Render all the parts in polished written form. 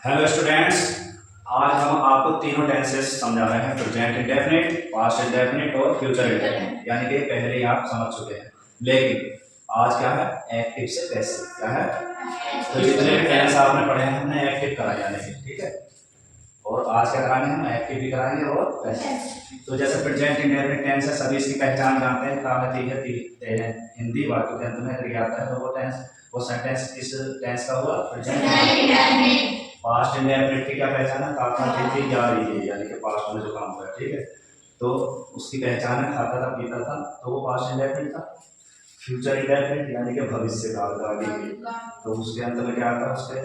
Hello students, आज हम आपको तीनों टेंसेस समझा रहे हैं। प्रेजेंट इंडेफिनिट, पास्ट इंडेफिनिट और फ्यूचर इंडेफिनिट, यानी कि पहले ही आप समझ चुके हैं। लेकिन आज क्या है? एक्टिव से पैसिव। क्या है? तो जितने भी टेंस आपने पढ़े हैं हमने एक्टिव कराए, यानी कि ठीक है। और आज क्या कराएंगे? हम एक्टिव भी कराएंगे और पैसिव। तो जैसे प्रेजेंट इंडेफिनिट टेंस है, सभी इसकी पहचान जानते हैं। कामती है हिंदी वाक्यों के अंत में क्रिया आता है, तो वो टेंस, वो सेंटेंस किस टेंस का हुआ? प्रेजेंट। पास्ट इंडेफिनिट की क्या पहचान है? खाता थी या रही, यानी कि पास्ट में जो काम हुआ है, ठीक है। तो उसकी पहचान है खाता था, पीता था, तो वो पास्ट इंडेफिनिट था। फ्यूचर इंडेफिनिट यानी कि भविष्य काल का आगे की, तो उसके अंत में क्या आता है? उसके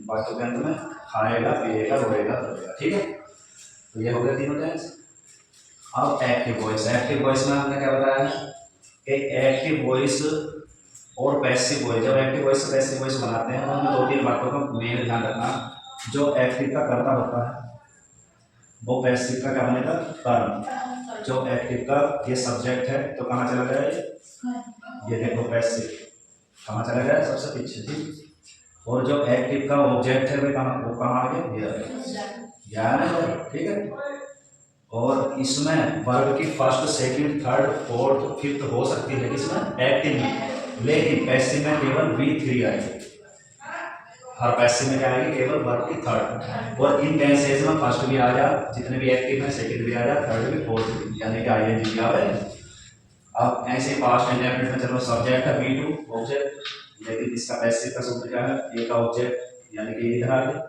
वाक्यों के अंत में खाएगा, पिएगा, रोएगा, धोएगा, ठीक है। तो ये हो गया तीनों टेंस। अब एक्टिव वॉइस। एक्टिव वॉइस में हमने क्या बताया है कि एक्टिव वॉइस और पैसिव वॉइस, जब एक्टिव वॉइस से पैसिव वॉइस बनाते हैं तो हमें दो तीन बातों का मेन ध्यान रखना। जो एक्टिव का कर्ता होता है वो पैसिव का क्या बनेगा? कर्म। जो एक्टिव का ये सब्जेक्ट है तो कहाँ चला गया ये देखो पैसिव कहाँ चला गया? सबसे पीछे, ठीक। और जो एक्टिव का ऑब्जेक्ट है वो कहाँ आ गया? ठीक है। और इसमें वर्ग की first, second, third, fourth, fifth हो सकती है किसमें? एक्टिव में। लेकिन पैसिव में केवल V3 आएगी। हर पैसिव में क्या आएगी? केवल वर्ग की थर्ड। और इन टेंसेज में फर्स्ट भी आ जा, जितने भी एक्टिव है, सेकंड भी आ जा, थर्ड भी, फोर्थ भी, यानी कि ING भी आ रहे हैं। अब ऐसे पास्ट इंडेफिनिट में चलो सब्जेक्ट है V2 ऑब्जेक्ट, लेकिन इसका पैसिव का सूत्र क्या है? ए का ऑब्जेक्ट, यानी कि इधर आ गया।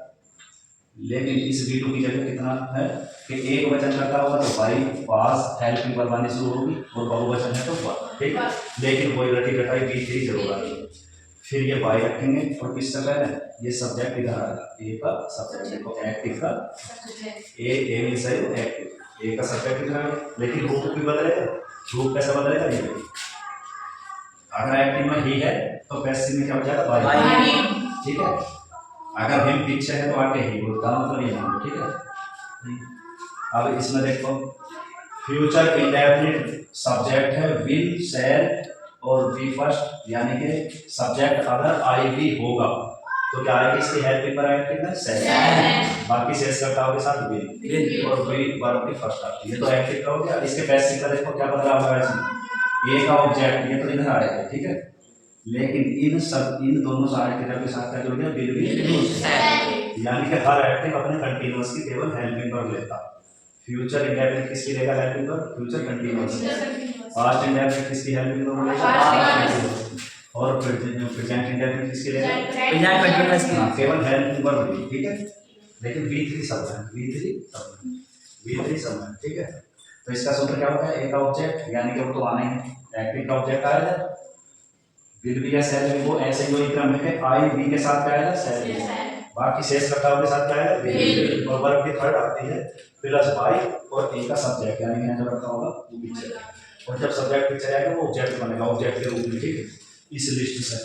लेकिन इस V2 की जगह कितना है कि एक वचन करता होगा तो भाई पास हेल्पिंग वर्ब आनी शुरू होगी, और बहुवचन है तो वर, ठीक है। लेकिन वही रटी रटाई V3 जरूर आएगी। फिर ये बाई रखेंगे और किससे पहले ये सब्जेक्ट इधर आएगा, ए का सब्जेक्ट। देखो एक्टिव का ए मींस है एक्टिव, ए का सब्जेक्ट इधर आएगा। लेकिन रूप भी बदलेगा। रूप कैसे बदलेगा? ये अगर एक्टिव में ही है तो पैसिव में क्या हो जाएगा? बाई, ठीक है। अगर हिम पीछे है तो आगे ही, बोलता मतलब ये मान लो, ठीक है। अब इसमें देखो फ्यूचर इंडेफिनिट सब्जेक्ट है विल, शैल और बी फर्स्ट, यानी कि सब्जेक्ट अगर आई भी होगा तो क्या आएगी? इसकी हेल्पिंग पर एक्टिव है शैल, बाकी शेष कर्ताओं के साथ विल, और बी वर्ब की फर्स्ट आती है, तो एक्टिव का हो गया। इसके पैसिव का देखो क्या बदलाव होगा इसमें। ए का ऑब्जेक्ट ये तो इधर आएगा, ठीक है। लेकिन इन दोनों सारे क्रिया के साथ क्या जुड़ गया? विल भी, यानी कि हर एक्टिव अपने कंटीन्यूअस की केवल हेल्पिंग वर्ब लेता। फ्यूचर इंडेफिनिट किसकी लेगा helping verb? Future continuous. Past indefinite किसकी हेल्पिंग वर्ब लेगा? और प्रेजेंट इंडेफिनिट किसकी लेगा? प्रेजेंट कंटीन्यूअस की, केवल हेल्पिंग वर्ब लेगी, ठीक है। लेकिन V3 सब है, V3 सब है, ठीक है। तो इसका सूत्र क्या होता है? ए का ऑब्जेक्ट, यानी कि वो तो आने हैं, एक्टिव का ऑब्जेक्ट आएगा, विल भी या शैल भी, वो ऐसे ही वही क्रम है। आई बी के साथ क्या आएगा? शैल। बाकी शेष कर्ताओं के साथ क्या आएगा? विल। और वर्ब की थर्ड आती है प्लस बाई और ए का सब्जेक्ट, यानी कि जो रखा होगा वो पीछे, और जब सब्जेक्ट पीछे आएगा वो ऑब्जेक्ट बनेगा, ऑब्जेक्ट के रूप में, ठीक है। इस लिस्ट से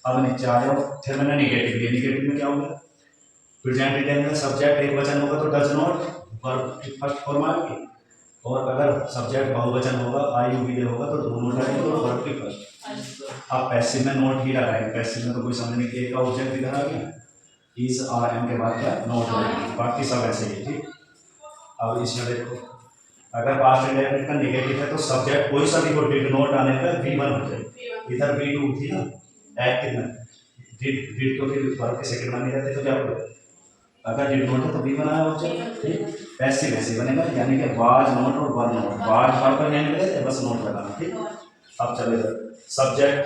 अब नीचे आ जाओ। फिर मैंने निगेटिव लिया। निगेटिव में क्या होगा? प्रेजेंट इंडेफिनिट में सब्जेक्ट एक वचन होगा तो डज नॉट वर्ब की फर्स्ट फॉर्म आएगी, और अगर सब्जेक्ट बहुवचन होगा, आई भी होगा, तो दोनों डालेंगे और वर्ब की फर्स्ट। आप पैसिव में नोट ही लगाएंगे। पैसिव में तो कोई समझ नहीं कि ए का ऑब्जेक्ट इधर आ गया, इज आर एम के बाद क्या? नोट लगेगी, बाकी सब ऐसे ही, ठीक। अब इसमें देखो अगर पास्ट इंडेफिनिट का नेगेटिव है तो सब्जेक्ट कोई सा भी हो, डिड नॉट आने पर V1 हो जाएगी। इधर V2 थी ना एक्टिव में, डिड को फिर वर्ब के सेकंड माने जाते तो क्या होगा? अगर डिड नॉट है तो V1 आया ऑब्जेक्ट, ठीक। पैसिव ऐसे बनेगा, यानी कि वाज नॉट और वर नॉट, वाज वर्ब पर नहीं मिले बस नॉट लगाना, ठीक। अब चलेगा सब्जेक्ट,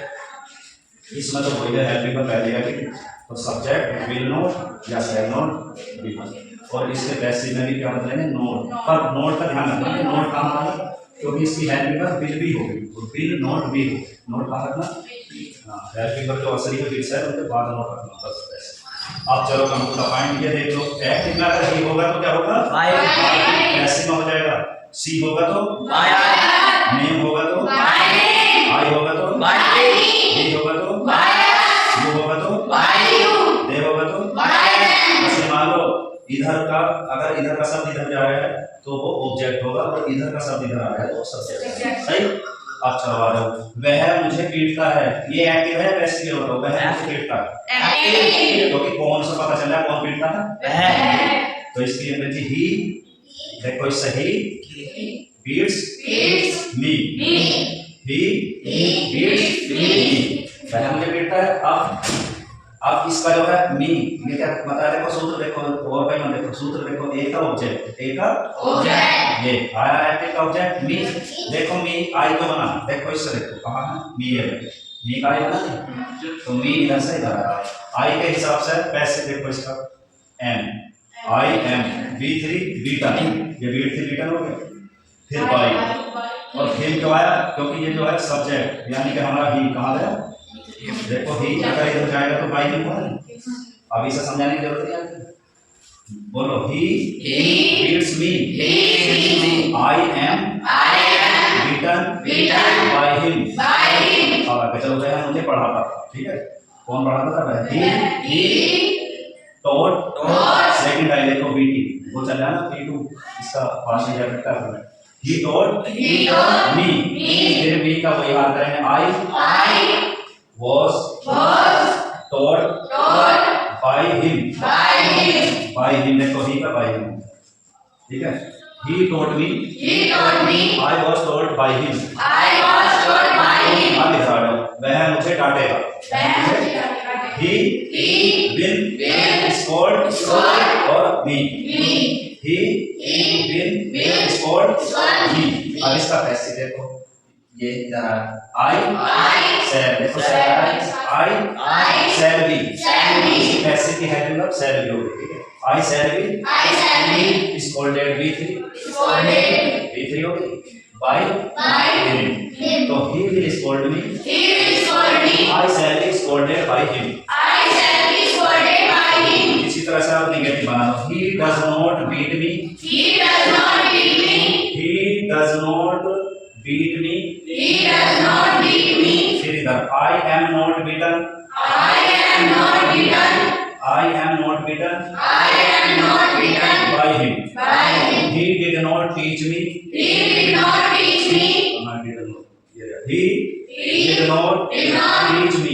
इसमें तो वही है हेल्पिंग पर पहले है, ठीक। तो सब्जेक्ट विल नॉट या शैल नॉट V1, और इसके पैसिव में भी क्या बदलेंगे? नॉट। पर नॉट का ध्यान रखना कि नॉट कहाँ आएगा, क्योंकि इसकी हेल्पिंग पर विल भी होगी, तो विल नॉट भी हो, नॉट कहाँ रखना? हाँ, हेल्पिंग पर जो असली में विल है उनके बाद नॉट रखना, बस ऐसे। अब चलो कंप्यूटर पॉइंट ये देख लो, एक्टिव में अगर ही होगा तो क्या होगा? पैसिव में हो जाएगा, सी होगा तो नेम होगा तो आई होगा तो डी होगा तो यू होगा तो दे होगा तो। जैसे मान लो इधर का, अगर इधर का शब्द इधर जा रहा है तो वो ऑब्जेक्ट होगा, और इधर का शब्द इधर आ रहा है तो सब्जेक्ट, सही। आप चलवा रहे हो। वह मुझे पीटता है, ये एक्टिव है पैसिव है, बताओ। वह मुझे पीटता है एक्टिव। क्योंकि कौन सा पता चल रहा है कौन पीटता है, वह। तो इसकी अंग्रेजी ही। देखो इससे ही beats me, he beats me, वह मुझे पीटता है। अब इसका जो है मी, ये क्या बता, देखो सूत्र देखो, और कहीं मत देखो, सूत्र देखो, ए का ऑब्जेक्ट, ए का ऑब्जेक्ट। ये आया एक्टिव का ऑब्जेक्ट मी। देखो मी आई को बना, देखो इससे देखो कहाँ है मी है, मी का आई बना, तो मी इधर से इधर आया। आई के हिसाब से पैसे देखो इसका M, I am, B3 beaten, ये B3 बीटन हो गया। फिर बाई, और फिर क्यों आया, क्योंकि ये जो है सब्जेक्ट यानी कि हमारा ही कहाँ गया, देखो ही अगर इधर जाएगा तो बाई ही होगा। अब इसे समझाने की जरूरत नहीं है, बोलो ही beats me, I am beaten by him। अब आगे चलते हैं, मुझे पढ़ाता था, ठीक है, कौन पढ़ाता था भाई, he taught, सेकंड आई देखो BT, वो चल रहा है ना P2, इसका पास्ट इंडेफिनिट का है, he taught me, फिर me का वही हाल करेंगे, I was taught by him, देखो ही का by him, ठीक है, he taught me, I was taught by him, अब इधर आ जाओ, वह मुझे डांटेगा, he will scold और me, he will scold me। अब इसका पैसे देखो, ये इधर आई शैल, देखो आई शैल बी, पैसे की हेल्पिंग ऑफ शैल बी होगी, ठीक है, आई शैल बी स्कोल्डेड B3 होगी बाय हिम, तो he will scold me, I shall be scolded by him. इसी तरह से आप नेगेटिव बना दो, he does not beat me, he does not beat me, फिर इधर I am not beaten, by him, he did not teach me, he did not teach me,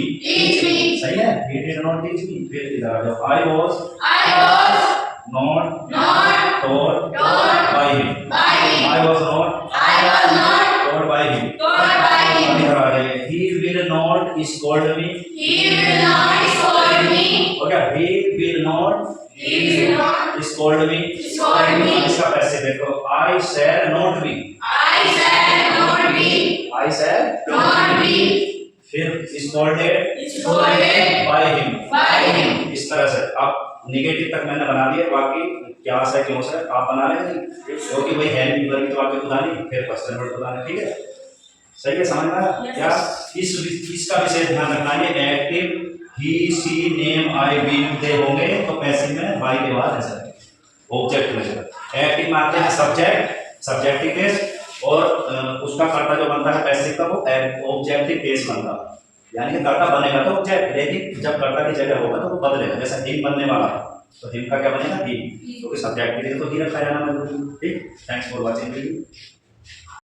सही है, he did not teach me। फिर इधर आ जाओ, I was not taught by him, I was not taught by him। अब इधर आ जाइए, he will not scold me, हो गया, he will not scold me। इसका पैसे देखो, I shall not be, फिर scolded by him। इस तरह से आप निगेटिव तक मैंने बना दिया, बाकी क्या से क्यों से आप बना लेंगे, क्योंकि वही है नहीं बल्कि तो आपके खुदानी फिर क्वेश्चन वर्ड खुदानी, ठीक है, सही है, समझ में आया क्या। इसका विशेष ध्यान रखना है, एक्टिव ही सी नेम आई वी दे होंगे तो पैसिव में बाई के बाद ऐसा ऑब्जेक्ट में, एक्टिव में आते हैं सब्जेक्टिव केस, और उसका कर्ता जो बनता है पैसिव का वो ऑब्जेक्टिव केस बनता है, यानी कि कर्ता बनेगा तो ऑब्जेक्ट, लेकिन जब कर्ता की जगह होगा तो वो बदलेगा, जैसा हिम बनने वाला है तो हिम का क्या बनेगा ही, क्योंकि सब्जेक्ट के लिए तो ही रखा जाना, ठीक। Thanks for watching video.